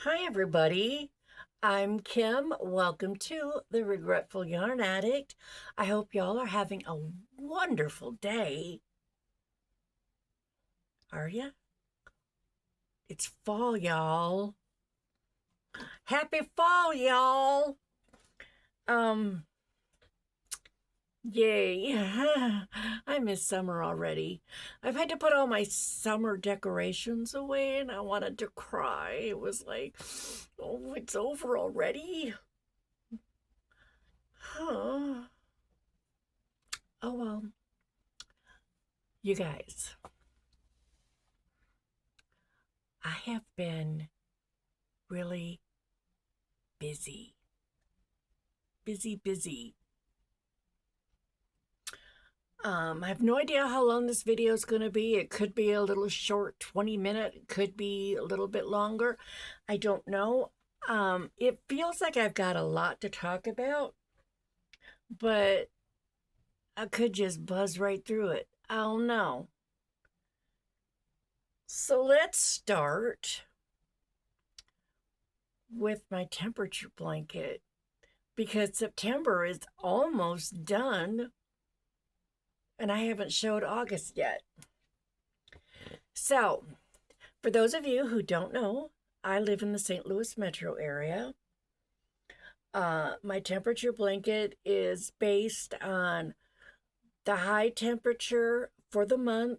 Hi, everybody. I'm Kim. Welcome to the Regretful Yarn Addict. I hope y'all are having a wonderful day. Are ya? It's fall, y'all. Happy fall, y'all. Um, Yay. I miss summer already. I've had to put all my summer decorations away and I wanted to cry. It was like, oh, it's over already. Huh. Oh, well. You guys, I have been really busy. Busy. I have no idea how long this video is going to be. It could be a little short, 20-minute. It could be a little bit longer. I don't know. It feels like I've got a lot to talk about, but I could just buzz right through it. I don't know. So let's start with my temperature blanket because September is almost done. And I haven't showed August yet. So, for those of you who don't know, I live in the St. Louis metro area. My temperature blanket is based on the high temperature for the month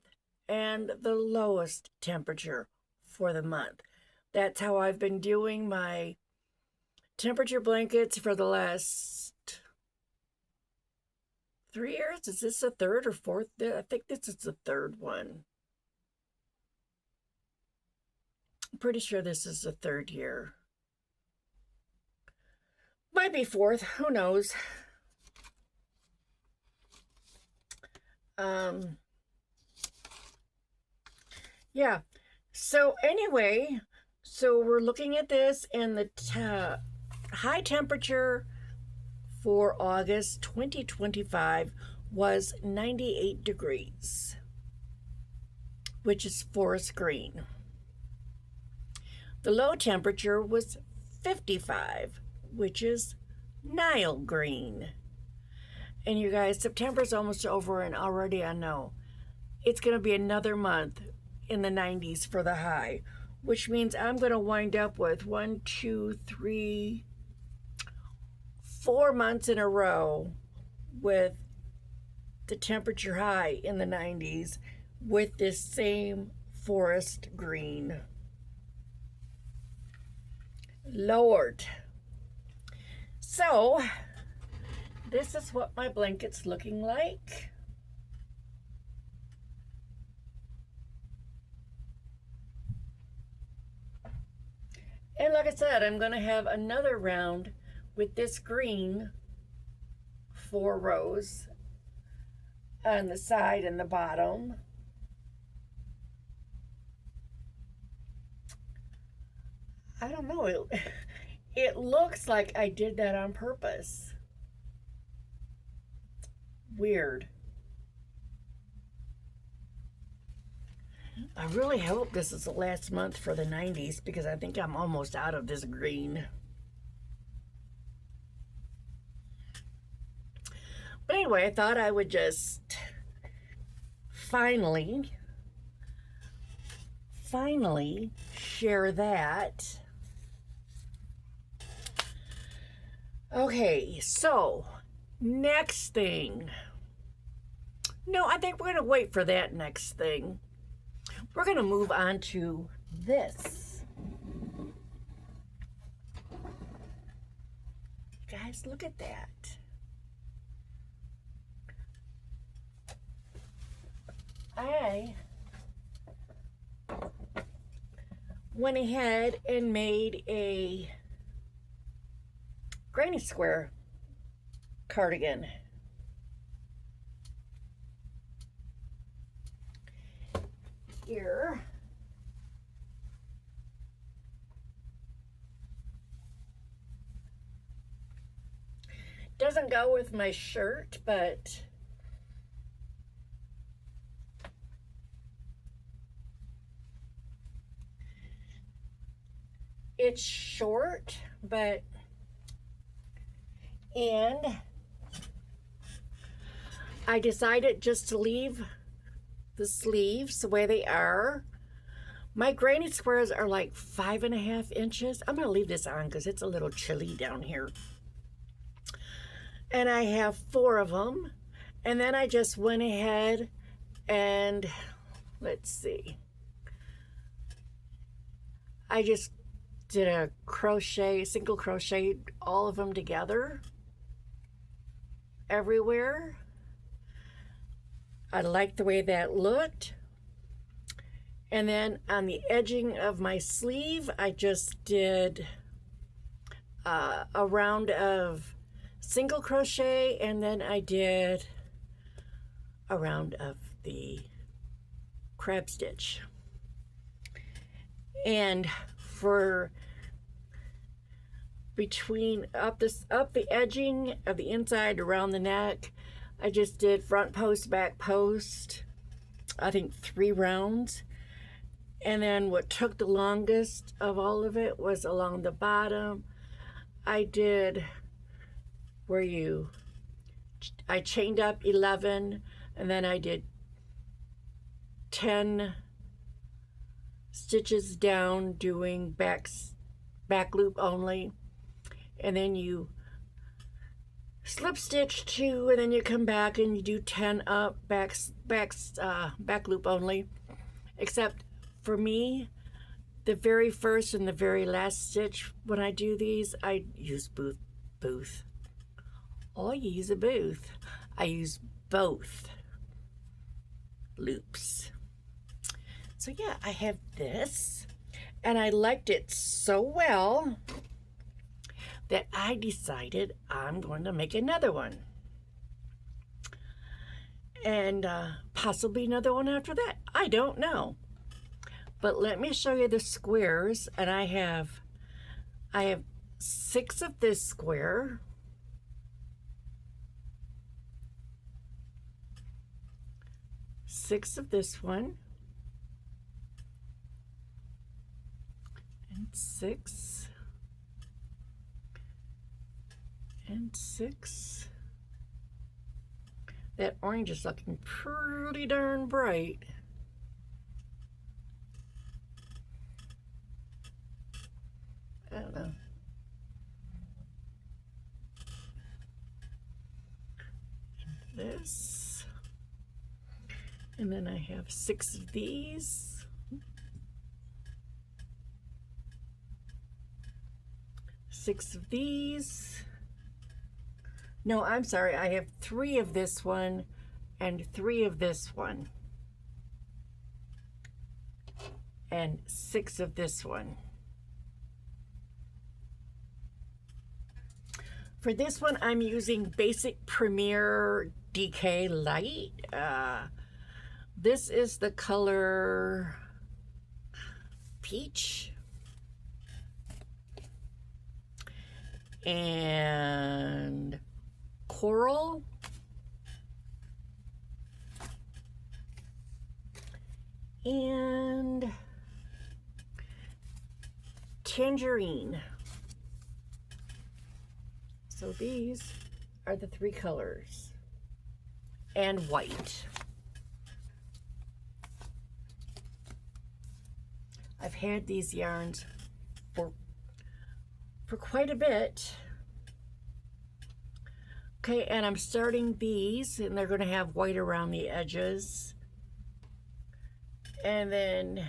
and the lowest temperature for the month. That's how I've been doing my temperature blankets for the last 3 years. Is this the third or fourth? I think this is the third one. I'm pretty sure this is the third year. Might be fourth, who knows? Yeah. So anyway, so we're looking at this, and the high temperature for August 2025 was 98 degrees, which is forest green. The low temperature was 55, which is Nile green. And you guys, September's almost over, and already I know it's going to be another month in the 90s for the high, which means I'm going to wind up with 1, 2, 3, 4 months in a row with the temperature high in the 90s with this same forest green. Lord. So, this is what my blanket's looking like. And like I said, I'm going to have another round with this green 4 rows on the side and the bottom. I don't know. It looks like I did that on purpose. Weird. I really hope this is the last month for the 90s because I think I'm almost out of this green. But anyway, I thought I would just finally share that. Okay, so next thing. No, I think we're going to wait for that next thing. We're going to move on to this. Guys, look at that. I went ahead and made a granny square cardigan. Here. Doesn't go with my shirt, but It's short, but, and I decided just to leave the sleeves the way they are. My granny squares are like 5.5 inches. I'm gonna leave this on because it's a little chilly down here. And I have 4 of them. And then I just went ahead and, let's see, I just did a crochet, single crochet, all of them together everywhere. I like the way that looked. And then on the edging of my sleeve, I just did a round of single crochet, and then I did a round of the crab stitch. And for between up the edging of the inside around the neck, I just did front post, back post, I think 3 rounds. And then what took the longest of all of it was along the bottom. I did where I chained up 11, and then I did 10 stitches down doing back loop only, and then you slip stitch 2, and then you come back and you do 10 up back loop only. Except for me, the very first and the very last stitch when I do these, I use both. I use both loops. So yeah, I have this, and I liked it so well that I decided I'm going to make another one, and possibly another one after that. I don't know, but let me show you the squares. And I have 6 of this square, 6 of this one, and 6 and 6. That orange is looking pretty darn bright. I don't know. This. And then I have 6 of these. 6 of these. No, I'm sorry. I have 3 of this one and 3 of this one. And 6 of this one. For this one, I'm using Basic Premier DK Light. This is the color Peach. And Coral. And Tangerine. So these are the 3 colors. And white. I've had these yarns for quite a bit. Okay, and I'm starting these, and they're going to have white around the edges. And then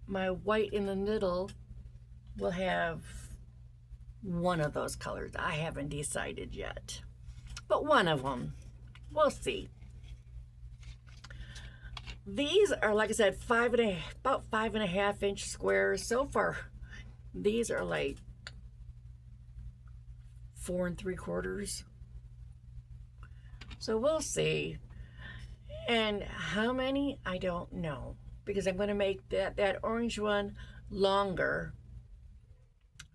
my white in the middle will have one of those colors. I haven't decided yet, but one of them. We'll see. These are, like I said, about 5.5 inch squares. So far, these are like 4 3/4. So we'll see. And how many, I don't know, because I'm going to make that orange one longer.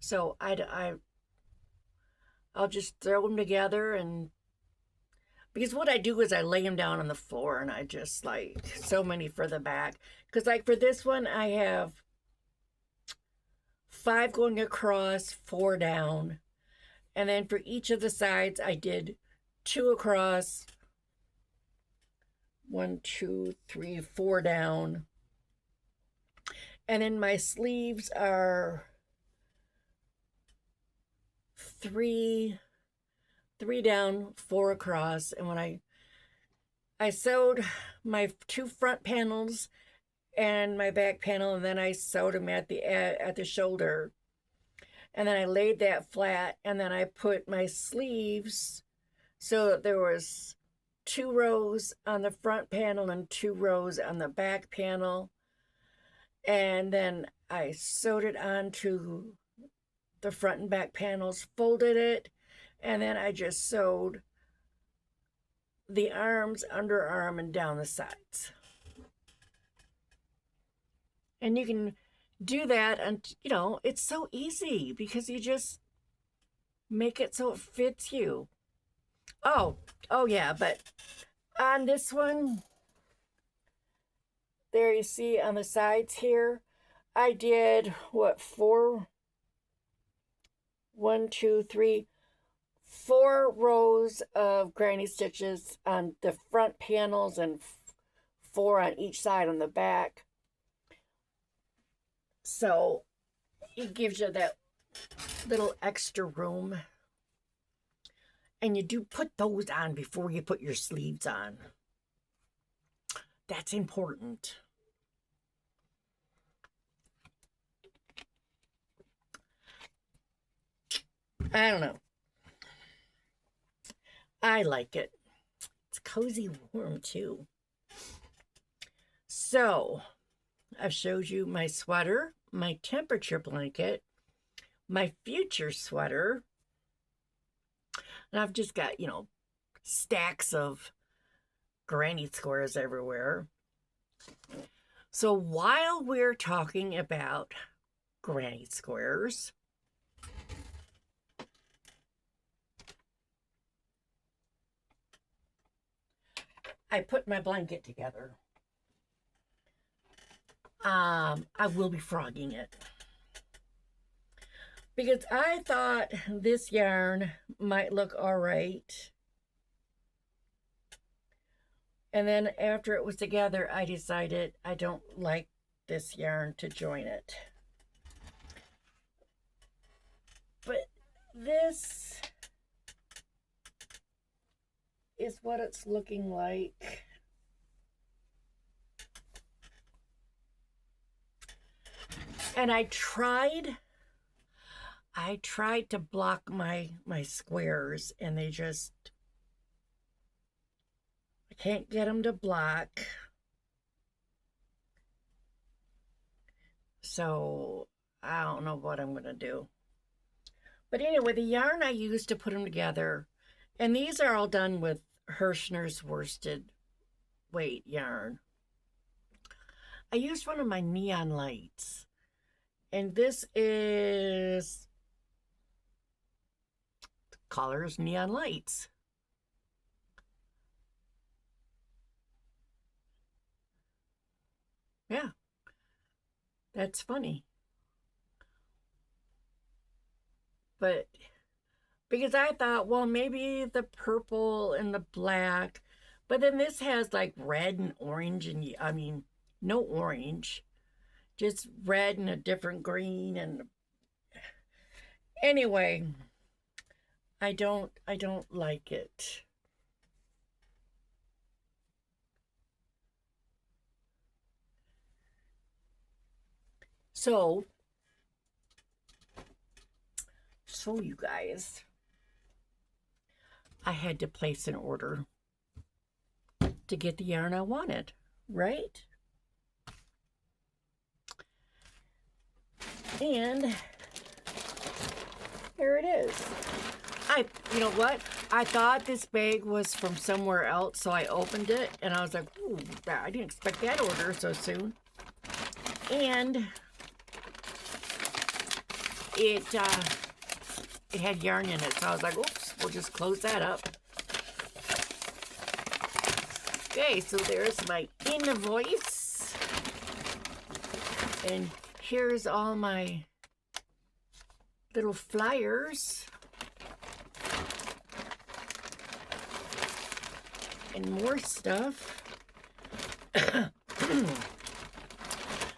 So I'll just throw them together, and because what I do is I lay them down on the floor, and I just like so many for the back. Because like for this one, I have 5 going across, 4 down. And then for each of the sides, I did 2 across, 1, 2, 3, 4 down. And then my sleeves are 3 down, 4 across. And when I sewed my 2 front panels and my back panel, and then I sewed them at the shoulder, and then I laid that flat, and then I put my sleeves so that there was 2 rows on the front panel and 2 rows on the back panel, and then I sewed it onto the front and back panels, folded it, and then I just sewed the arms, underarm, and down the sides. And you can do that, and you know, it's so easy because you just make it so it fits you. Oh yeah, but on this one, there you see on the sides here, I did what, 4 rows of granny stitches on the front panels and 4 on each side on the back. So it gives you that little extra room. And you do put those on before you put your sleeves on. That's important. I don't know. I like it. It's cozy warm too. So I've showed you my sweater, my temperature blanket, my future sweater, and I've just got, you know, stacks of granny squares everywhere. So while we're talking about granny squares, I put my blanket together. I will be frogging it because I thought this yarn might look all right. And then after it was together, I decided I don't like this yarn to join it. But this is what it's looking like. And I tried to block my squares, and they just, I can't get them to block. So I don't know what I'm gonna do. But anyway, the yarn I used to put them together, and these are all done with Hirschner's worsted weight yarn. I used one of my neon lights. And this is, the color is Neon Lights. Yeah, that's funny. But because I thought, well, maybe the purple and the black, but then this has like red and orange, and I mean, no orange. Just red and a different green, and anyway, I don't like it. So you guys, I had to place an order to get the yarn I wanted, right? And here it is. You know what? I thought this bag was from somewhere else, so I opened it and I was like, ooh, I didn't expect that order so soon. And it had yarn in it, so I was like, oops, we'll just close that up. Okay, so there's my invoice. And here's all my little flyers and more stuff.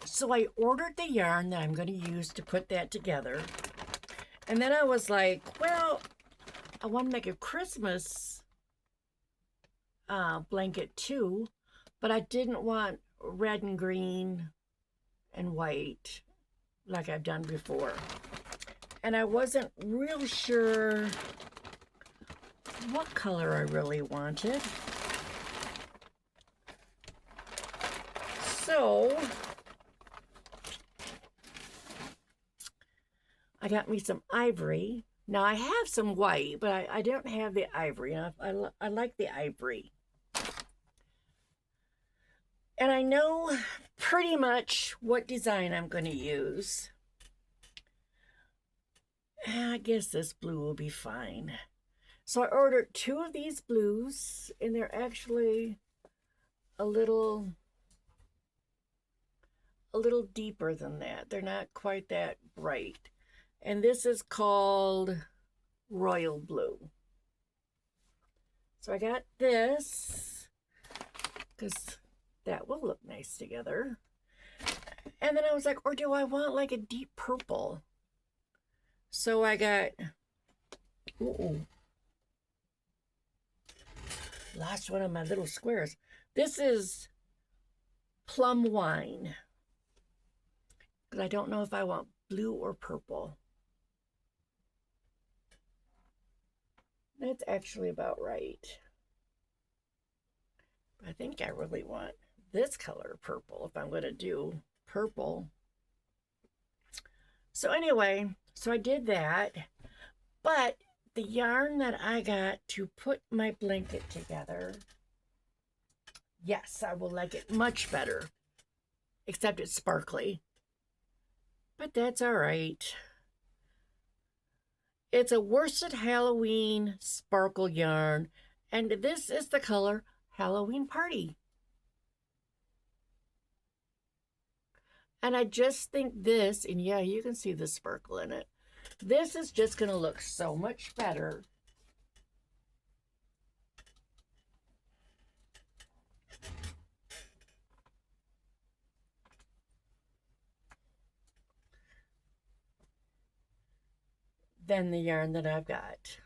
So I ordered the yarn that I'm going to use to put that together. And then I was like, well, I want to make a Christmas blanket too, but I didn't want red and green and white like I've done before. And I wasn't real sure what color I really wanted. So I got me some ivory. Now I have some white, but I don't have the ivory. I like the ivory. And I know pretty much what design I'm going to use. I guess this blue will be fine. So I ordered 2 of these blues, and they're actually a little deeper than that. They're not quite that bright. And this is called Royal Blue. So I got this because that will look nice together. And then I was like, or do I want like a deep purple? So I got, lost one of my little squares. This is Plum Wine. But I don't know if I want blue or purple. That's actually about right. I think I really want this color purple if I'm going to do purple. So anyway, so I did that. But the yarn that I got to put my blanket together, yes, I will like it much better. Except it's sparkly. But that's all right. It's a worsted Halloween sparkle yarn, and this is the color Halloween Party. And I just think this, and yeah, you can see the sparkle in it. This is just going to look so much better. Than the yarn that I've got.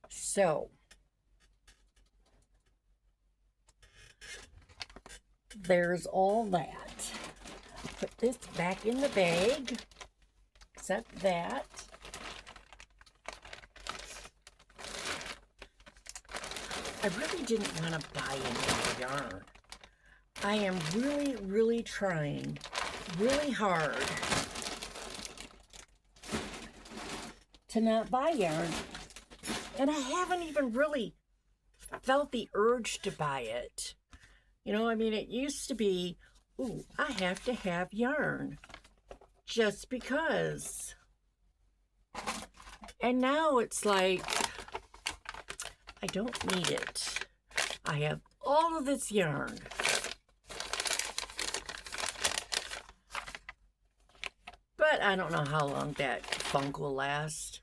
So there's all that. Put this back in the bag, except that. I really didn't want to buy any yarn. I am really trying really hard to not buy yarn, and I haven't even really felt the urge to buy it. You know, I mean, it used to be, ooh, I have to have yarn just because. And now it's like, I don't need it. I have all of this yarn. But I don't know how long that funk will last.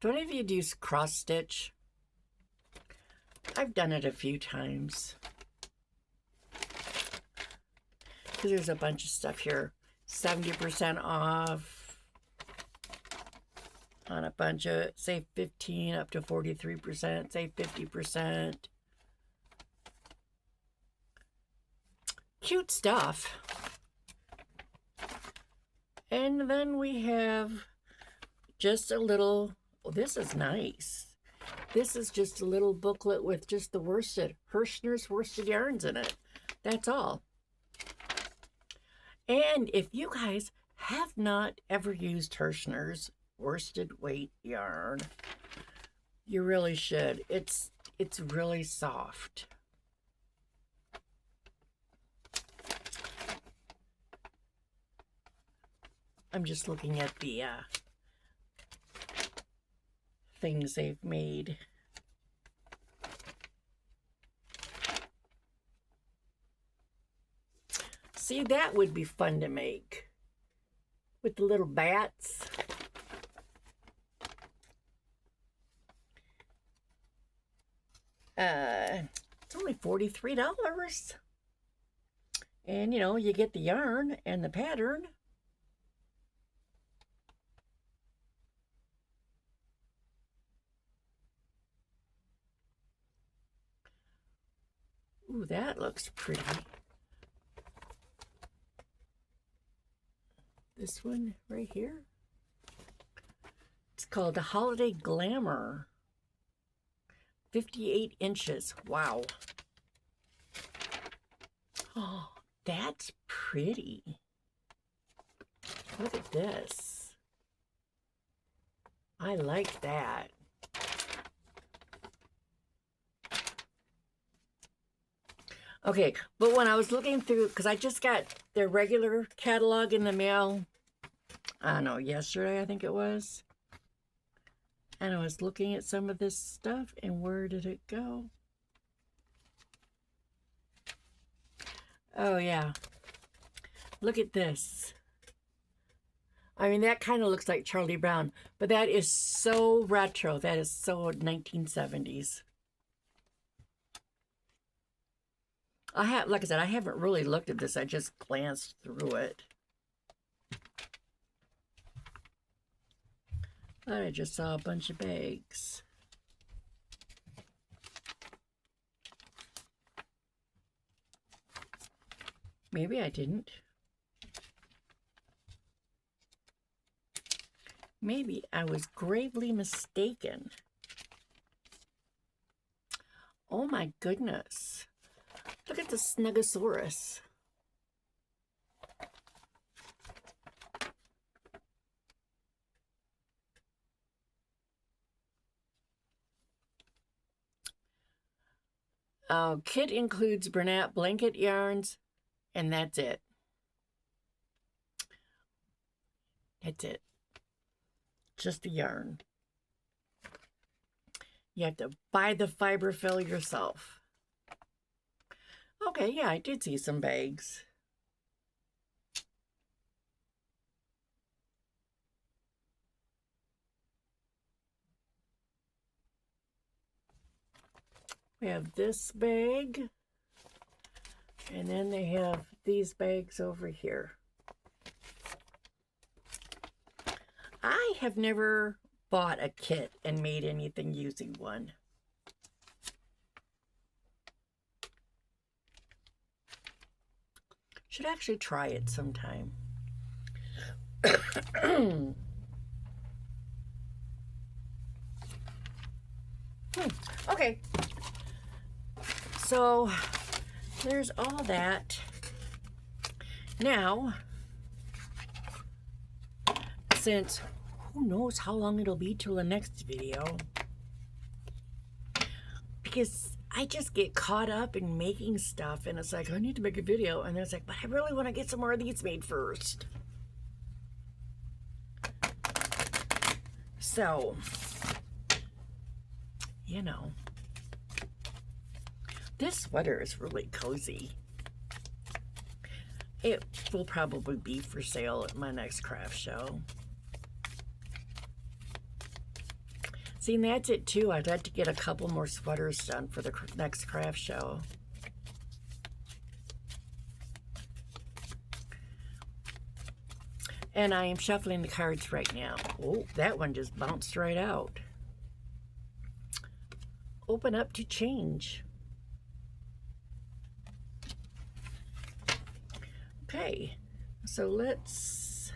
Do any of you do cross stitch? I've done it a few times. Because there's a bunch of stuff here. 70% off on a bunch of, say 15 up to 43%, say 50%. Cute stuff. And then we have just a little, oh, this is nice. This is just a little booklet with just the worsted, Hirschner's worsted yarns in it. That's all. And if you guys have not ever used Hirschner's worsted weight yarn, you really should. It's really soft. I'm just looking at the things they've made. See, that would be fun to make with the little bats. It's only $43. And, you know, you get the yarn and the pattern. Ooh, that looks pretty. This one right here. It's called the Holiday Glamour. 58 inches. Wow. Oh, that's pretty. Look at this. I like that. Okay, but when I was looking through, because I just got their regular catalog in the mail, I don't know, yesterday I think it was. And I was looking at some of this stuff, and where did it go? Oh, yeah. Look at this. I mean, that kind of looks like Charlie Brown, but that is so retro. That is so 1970s. Like I said, I haven't really looked at this. I just glanced through it. I just saw a bunch of bags. Maybe I didn't. Maybe I was gravely mistaken. Oh my goodness. Look at the Snugosaurus. Kit includes Bernat blanket yarns, and that's it. That's it. Just the yarn. You have to buy the fiberfill yourself. Okay, yeah, I did see some bags. We have this bag, and then they have these bags over here. I have never bought a kit and made anything using one. Should actually try it sometime. Okay. So there's all that. Now, since who knows how long it'll be till the next video, because I just get caught up in making stuff, and it's like, I need to make a video, and it's like, but I really want to get some more of these made first. So, you know, this sweater is really cozy. It will probably be for sale at my next craft show. See, and that's it too. I'd like to get a couple more sweaters done for the next craft show. And I am shuffling the cards right now. Oh, that one just bounced right out. Open up to change. Okay, so let's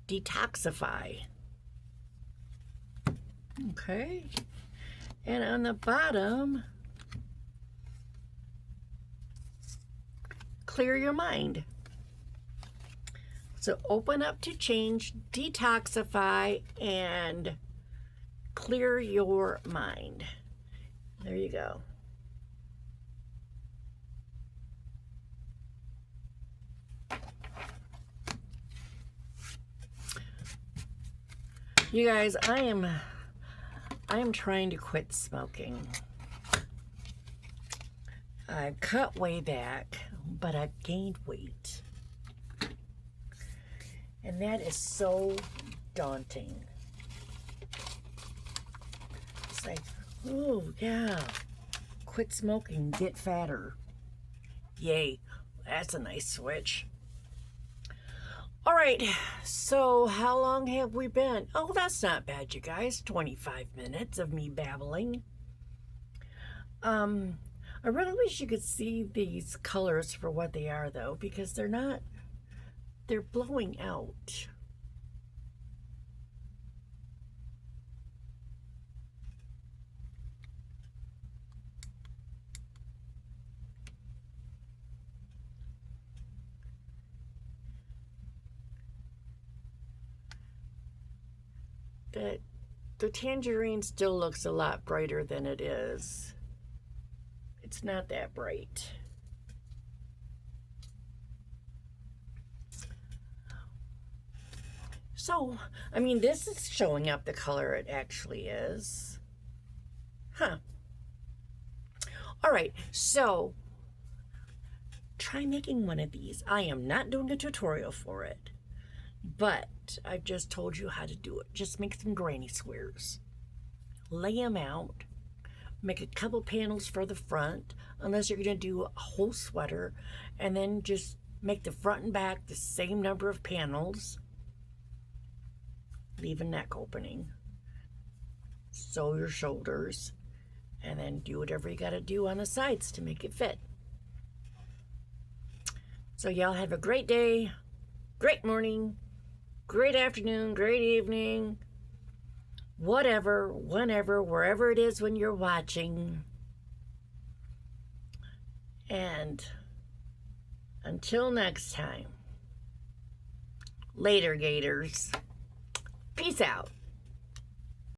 detoxify. Okay, and on the bottom, clear your mind. So open up to change, detoxify, and clear your mind. There you go. You guys, I am trying to quit smoking. I've cut way back, but I've gained weight. And that is so daunting. It's like, oh, yeah. Quit smoking, get fatter. Yay, that's a nice switch. All right, so how long have we been? Oh, that's not bad, you guys. 25 minutes of me babbling. I really wish you could see these colors for what they are, though, because they're blowing out. The tangerine still looks a lot brighter than it is. It's not that bright. So, I mean, this is showing up the color it actually is. Huh. All right, so try making one of these. I am not doing a tutorial for it, but I've just told you how to do it. Just make some granny squares. Lay them out. Make a couple panels for the front, unless you're going to do a whole sweater, and then just make the front and back the same number of panels. Leave a neck opening. Sew your shoulders, and then do whatever you got to do on the sides to make it fit. So y'all have a great day, great morning, great afternoon, great evening, whatever, whenever, wherever it is when you're watching. And until next time, later, Gators. Peace out.